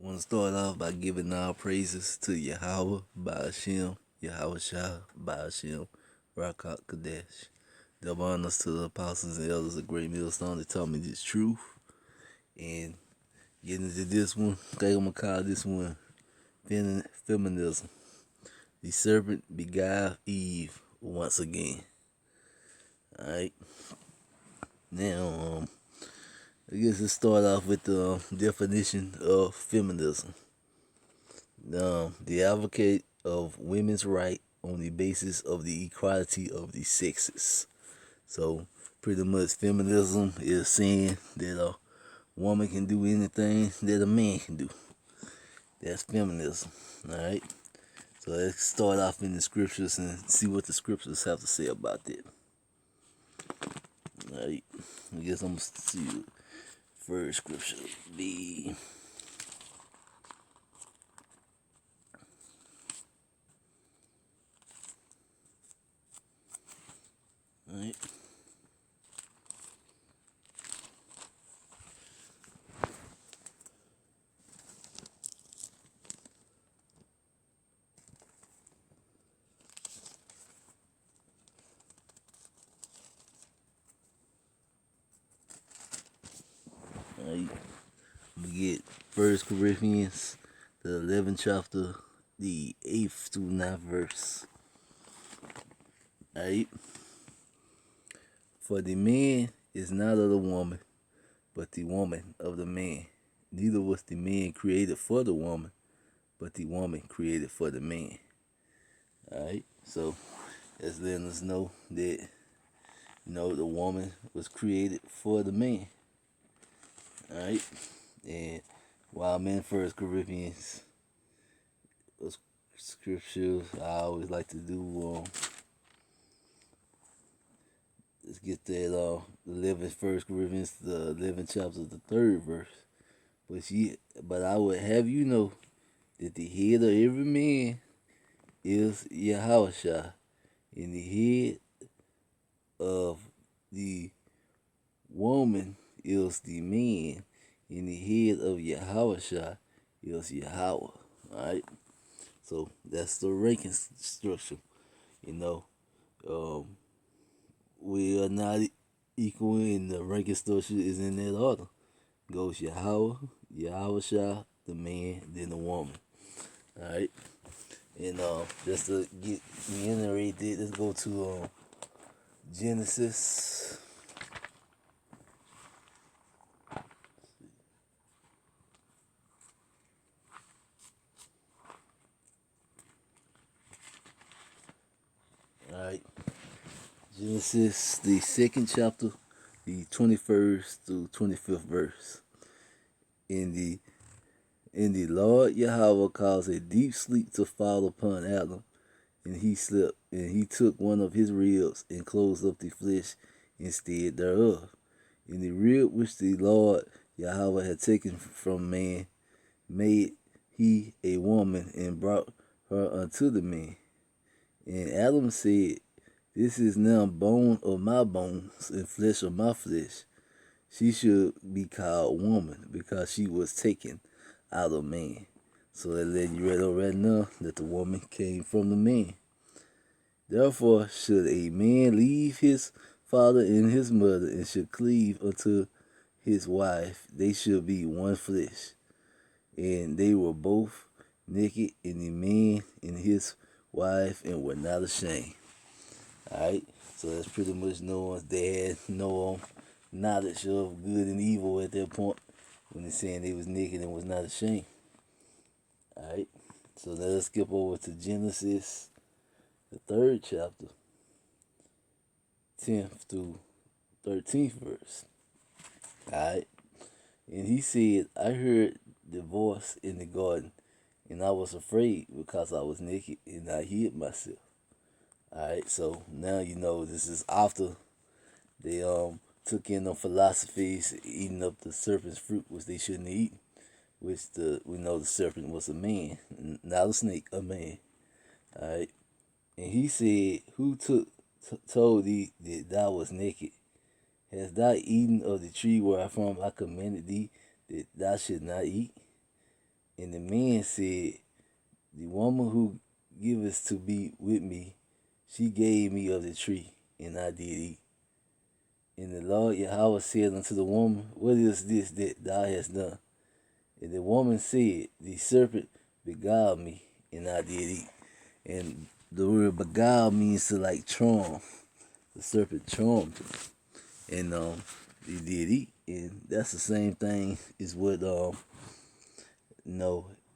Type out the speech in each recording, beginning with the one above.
Want to start off by giving all praises to Yahweh, Ba'ashem, Yahweh Shah, Ba'ashem, Rakak Kadesh. Double honors to the apostles and elders of Great Millstone that taught me this truth. And getting into this one, I think I'm going to call this one Feminism. The serpent beguiled Eve once again. Alright. Now, I guess let's start off with the definition of feminism. The advocate of women's right on the basis of the equality of the sexes. So pretty much feminism is saying that a woman can do anything that a man can do. That's feminism. Alright. So let's start off in the scriptures and see what the scriptures have to say about that. Alright. I guess I'm gonna see the first scripture be alright. Alright. We get First Corinthians, the 11th chapter, the 8th through 9th verse. Alright. For the man is not of the woman, but the woman of the man. Neither was the man created for the woman, but the woman created for the man. Alright. So that's letting us know that the woman was created for the man. Alright. And while I'm in First Corinthians scriptures, I always like to do let's get that 11th First Corinthians, the 11th chapter, the 3rd verse. But I would have you know that the head of every man is Yahweh, and the head of the woman is the man, and the head of Yahweh is Yahweh. Alright? So that's the ranking structure. We are not equal, and the ranking structure is in that order. Goes Yahweh, Yahweh, the man, then the woman. Alright? And just to reiterate it, let's go to Genesis. Alright. Genesis, the 2nd chapter, the 21st through 25th verse. In the Lord Yahweh caused a deep sleep to fall upon Adam, and he slept, and he took one of his ribs and closed up the flesh instead thereof. And the rib which the Lord Yahweh had taken from man made he a woman and brought her unto the man. And Adam said, This is now bone of my bones and flesh of my flesh. She should be called woman because she was taken out of man. So that let you right now that the woman came from the man. Therefore should a man leave his father and his mother and should cleave unto his wife. They should be one flesh. And they were both naked, and the man and his wife, and were not ashamed. Alright, so that's pretty much knowing they had no knowledge of good and evil at that point when they're saying they was naked and was not ashamed. Alright, so now let's skip over to Genesis, the 3rd chapter, 10th through 13th verse. Alright, and he said, I heard the voice in the garden, and I was afraid because I was naked, and I hid myself. Alright, so now this is after they took in the philosophies, eating up the serpent's fruit, which they shouldn't eat. Which we know the serpent was a man, not a snake, a man. Alright, and he said, Who told thee that thou was naked? Hast thou eaten of the tree wherefrom I commanded thee that thou should not eat? And the man said, the woman who giveth to be with me, she gave me of the tree, and I did eat. And the Lord Yahweh said unto the woman, what is this that thou hast done? And the woman said, the serpent beguiled me, and I did eat. And the word beguile means to like charm. The serpent charmed him, and he did eat. And that's the same thing as what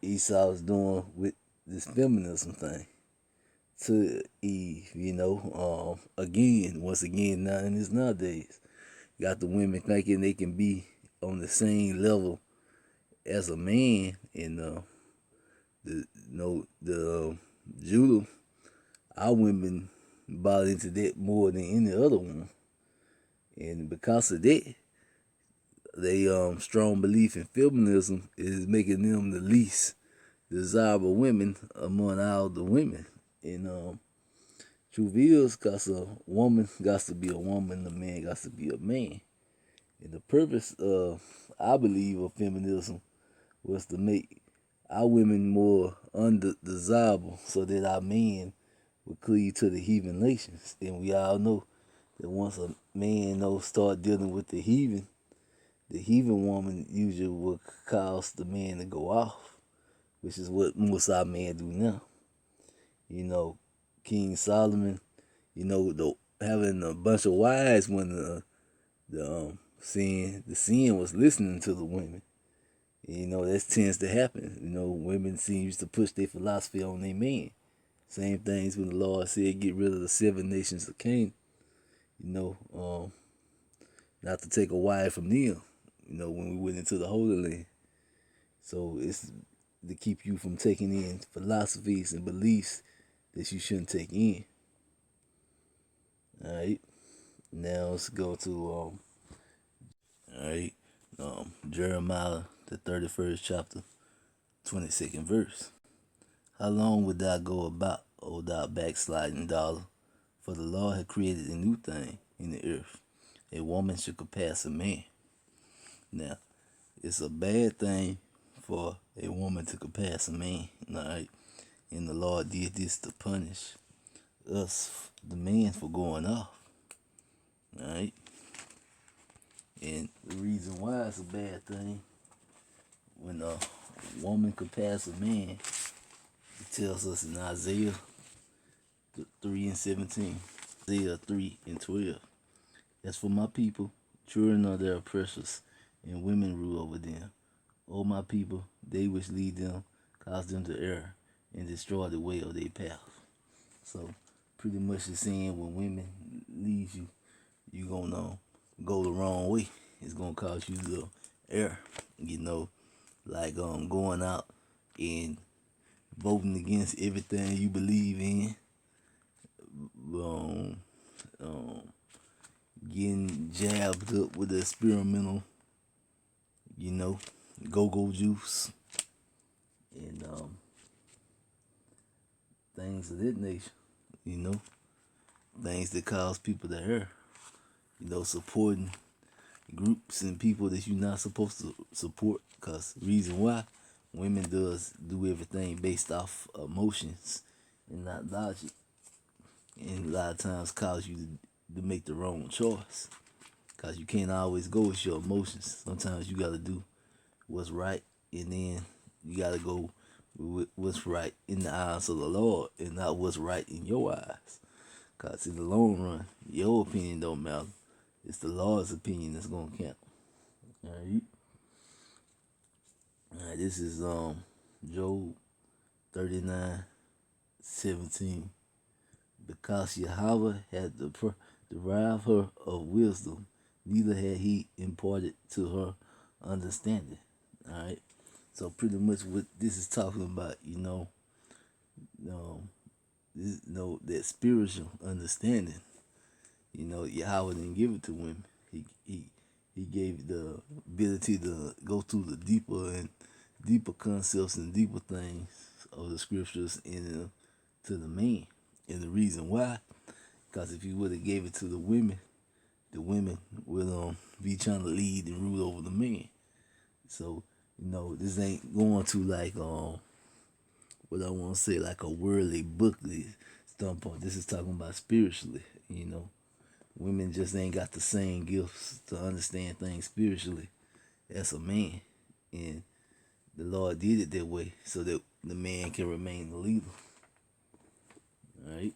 Esau was doing with this feminism thing to Eve. Once again, now in this nowadays, got the women thinking they can be on the same level as a man, and Judah, our women bought into that more than any other one, and because of that, they strong belief in feminism is making them the least desirable women among all the women. And truth is, cause a woman got to be a woman, a man got to be a man. And the purpose of, I believe, of feminism was to make our women more undesirable so that our men would cleave to the heathen nations. And we all know that once a man start dealing with the heathen woman usually will cause the man to go off, which is what most of our men do now. King Solomon, having a bunch of wives when the sin was listening to the women. That tends to happen. Women seems to push their philosophy on their men. Same things when the Lord said, get rid of the 7 nations of Canaan. Not to take a wife from them. When we went into the Holy Land. So it's to keep you from taking in philosophies and beliefs that you shouldn't take in. All right. Now let's go to Jeremiah, the 31st chapter, 22nd verse. How long would thou go about, O thou backsliding daughter? For the Lord hath created a new thing in the earth. A woman should compass a man. Now, it's a bad thing for a woman to compass a man, all right? And the Lord did this to punish us, the man, for going off, all right? And the reason why it's a bad thing, when a woman compass a man, it tells us in Isaiah 3:17, Isaiah 3:12. As for my people, children are their oppressors, and women rule over them. O my people, they which lead them, cause them to err, and destroy the way of their path. So, pretty much it's saying when women lead you, you're going to go the wrong way. It's going to cause you to err, like going out and voting against everything you believe in, getting jabbed up with the experimental, go-go juice, and things of that nature, things that cause people to err, supporting groups and people that you're not supposed to support, because the reason why women do everything based off emotions and not logic, and a lot of times cause you to make the wrong choice, because you can't always go with your emotions. Sometimes you got to do what's right, and then you got to go with what's right in the eyes of the Lord and not what's right in your eyes, because in the long run your opinion don't matter. It's the Lord's opinion that's gonna count. Alright. Alright, this is Job 39:17. Because Yahweh had derived her of wisdom, neither had he imparted to her understanding. Alright. So pretty much what this is talking about, that spiritual understanding. Yahweh didn't give it to women. He gave the ability to go through the deeper concepts and deeper things of the scriptures to the man. And the reason why, because if you would have gave it to the women would be trying to lead and rule over the man. So, This ain't going to like what I want to say, like a worldly bookly standpoint. This is talking about spiritually. Women just ain't got the same gifts to understand things spiritually as a man, and the Lord did it that way so that the man can remain the leader. All right.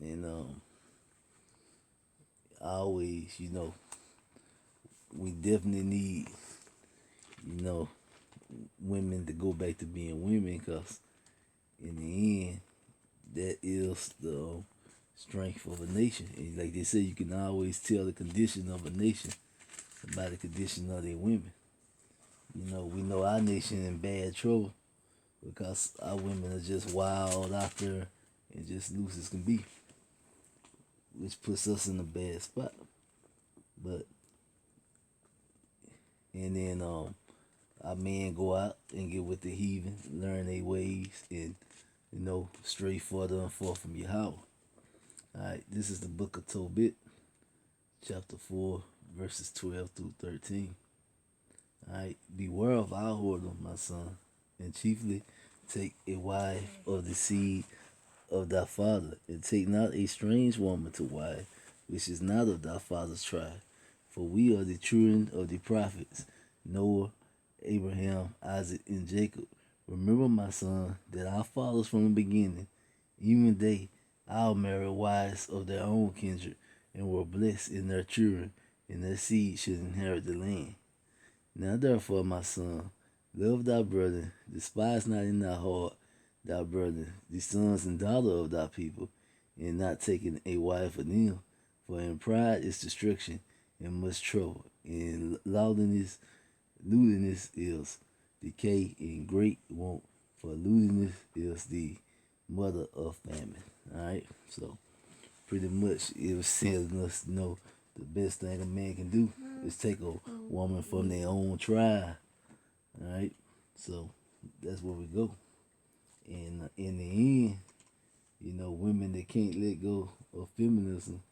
And always, we definitely need, you know, women to go back to being women, because in the end, that is the strength of a nation. And like they say, you can always tell the condition of a nation by the condition of their women. We know our nation in bad trouble because our women are just wild out there and just loose as can be, which puts us in a bad spot. But and then our men go out and get with the heathen, learn their ways, and stray further and forth from Yahweh. Alright, this is the book of Tobit, chapter 4, verses 12 through 13. Alright, beware of our whoredom, my son, and chiefly take a wife of the seed of thy father, and take not a strange woman to wife, which is not of thy father's tribe. For we are the children of the prophets, Noah, Abraham, Isaac, and Jacob. Remember, my son, that our fathers from the beginning, even they, all married wives of their own kindred, and were blessed in their children, and their seed should inherit the land. Now therefore, my son, love thy brother, despise not in thy heart thy brother, the sons and daughters of thy people, and not taking a wife of them. For in pride is destruction, and much trouble, and lewdness is decay, and great want, for lewdness is the mother of famine. Alright, so pretty much it was telling us, the best thing a man can do is take a woman from their own tribe. Alright, so that's where we go. And in the end, women that can't let go of feminism,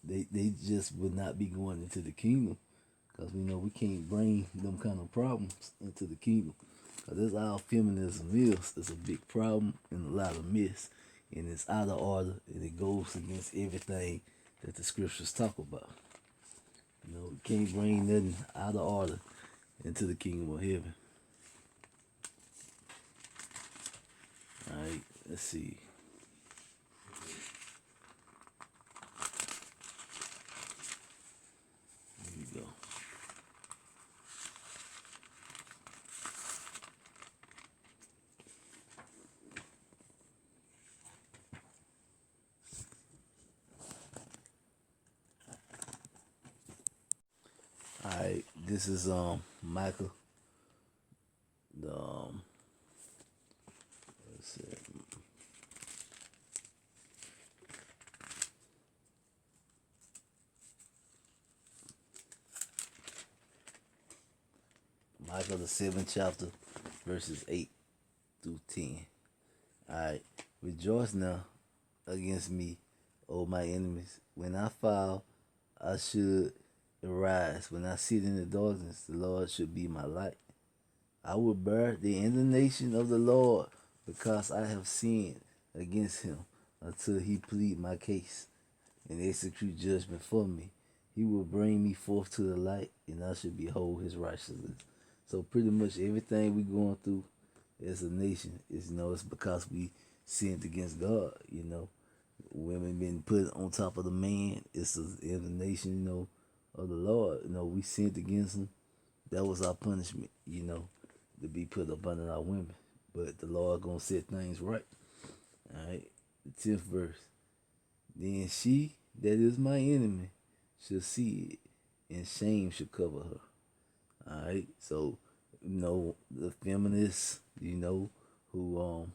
they just would not be going into the kingdom, because we know we can't bring them kind of problems into the kingdom. Because that's all feminism is. It's a big problem and a lot of mess. And it's out of order, and it goes against everything that the scriptures talk about. We can't bring nothing out of order into the kingdom of heaven. Alright, let's see. Here we go. Alright, this is Michael. The let's see. Michael, the 7th chapter, verses 8 through 10. Alright, rejoice now against me, O my enemies. When I fall, I should arise. When I sit in the darkness, the Lord should be my light. I will bear the indignation of the Lord, because I have sinned against him, until he plead my case and execute judgment for me. He will bring me forth to the light, and I shall behold his righteousness. So pretty much everything we going through as a nation is, it's because we sinned against God. Women been put on top of the man. It's the indignation, of the Lord. We sinned against him. That was our punishment, to be put up under our women. But the Lord gonna set things right. Alright, the 10th verse. Then she that is my enemy shall see it, and shame shall cover her. Alright, so the feminists, who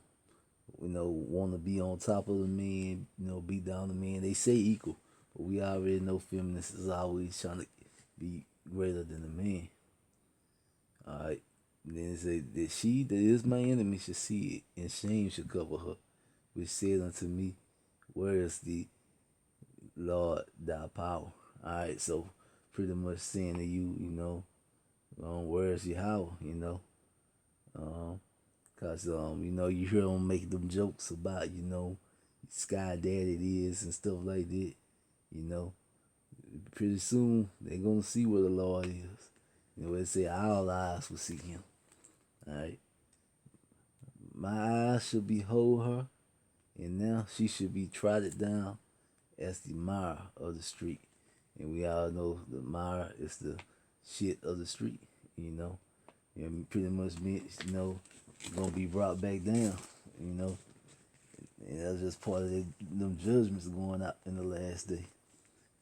want to be on top of the man, beat down the man. They say equal, but we already know feminists is always trying to be greater than the man. Alright, And then it say that she that is my enemy should see it, and shame should cover her, which said unto me, where is the Lord thy power? Alright, so pretty much saying to you, where is Yahweh, cause you hear them make them jokes about, sky daddy it is and stuff like that, you know. Pretty soon they're gonna see where the Lord is. They say our eyes will see him. Alright. My eyes should behold her, and now she should be trodden down as the mire of the street. And we all know the mire is the shit of the street, And pretty much means, gonna be brought back down, And that's just part of them judgments going out in the last day.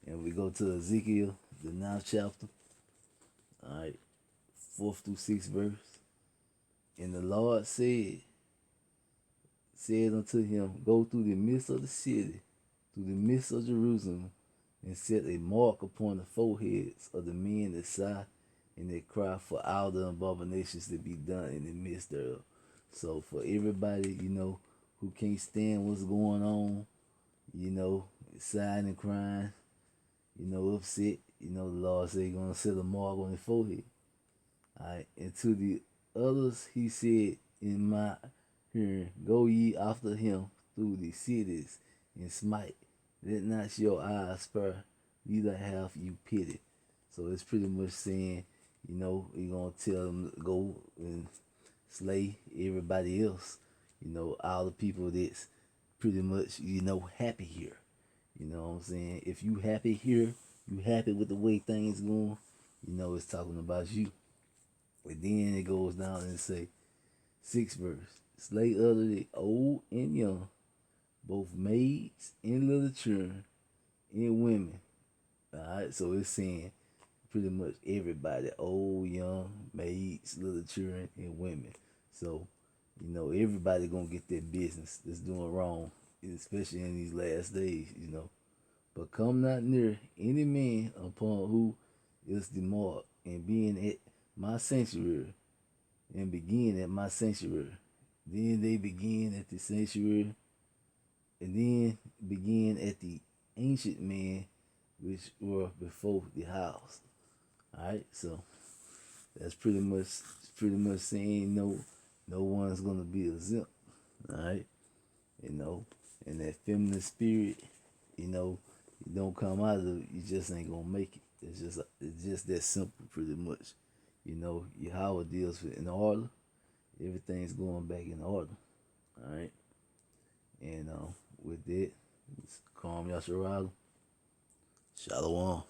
And we go to Ezekiel, the 9th chapter, alright, 4th through 6th verse. And the Lord said unto him, go through the midst of the city, through the midst of Jerusalem, and set a mark upon the foreheads of the men that sigh and that cry for all the abominations to be done in the midst thereof. So for everybody, who can't stand what's going on, sighing and crying, upset, the Lord said he's gonna set a mark on their forehead. Alright, and to the others he said in my hearing, go ye after him through the cities and smite. Let not your eyes spare, neither have you pity. So it's pretty much saying, you're gonna tell them to go and slay everybody else. All the people that's pretty much, happy here. You know what I'm saying? If you happy here, you happy with the way things going, it's talking about you. But then it goes down and say, 6th verse, slay utterly old and young, both maids and little children and women. Alright, so it's saying pretty much everybody, old, young, maids, little children, and women. So, everybody gonna get their business that's doing wrong, especially in these last days, But come not near any man upon who is the mark, and being at my sanctuary, and begin at my sanctuary. Then they begin at the sanctuary, and then begin at the ancient men which were before the house. Alright, so that's pretty much saying no one's gonna be exempt. Alright, and that feminine spirit, you don't come out of it, you just ain't gonna make it. It's just that simple, pretty much. Yahweh deals with in order. Everything's going back in order. Alright, and with that, it's Calm Yasharala. Shalom.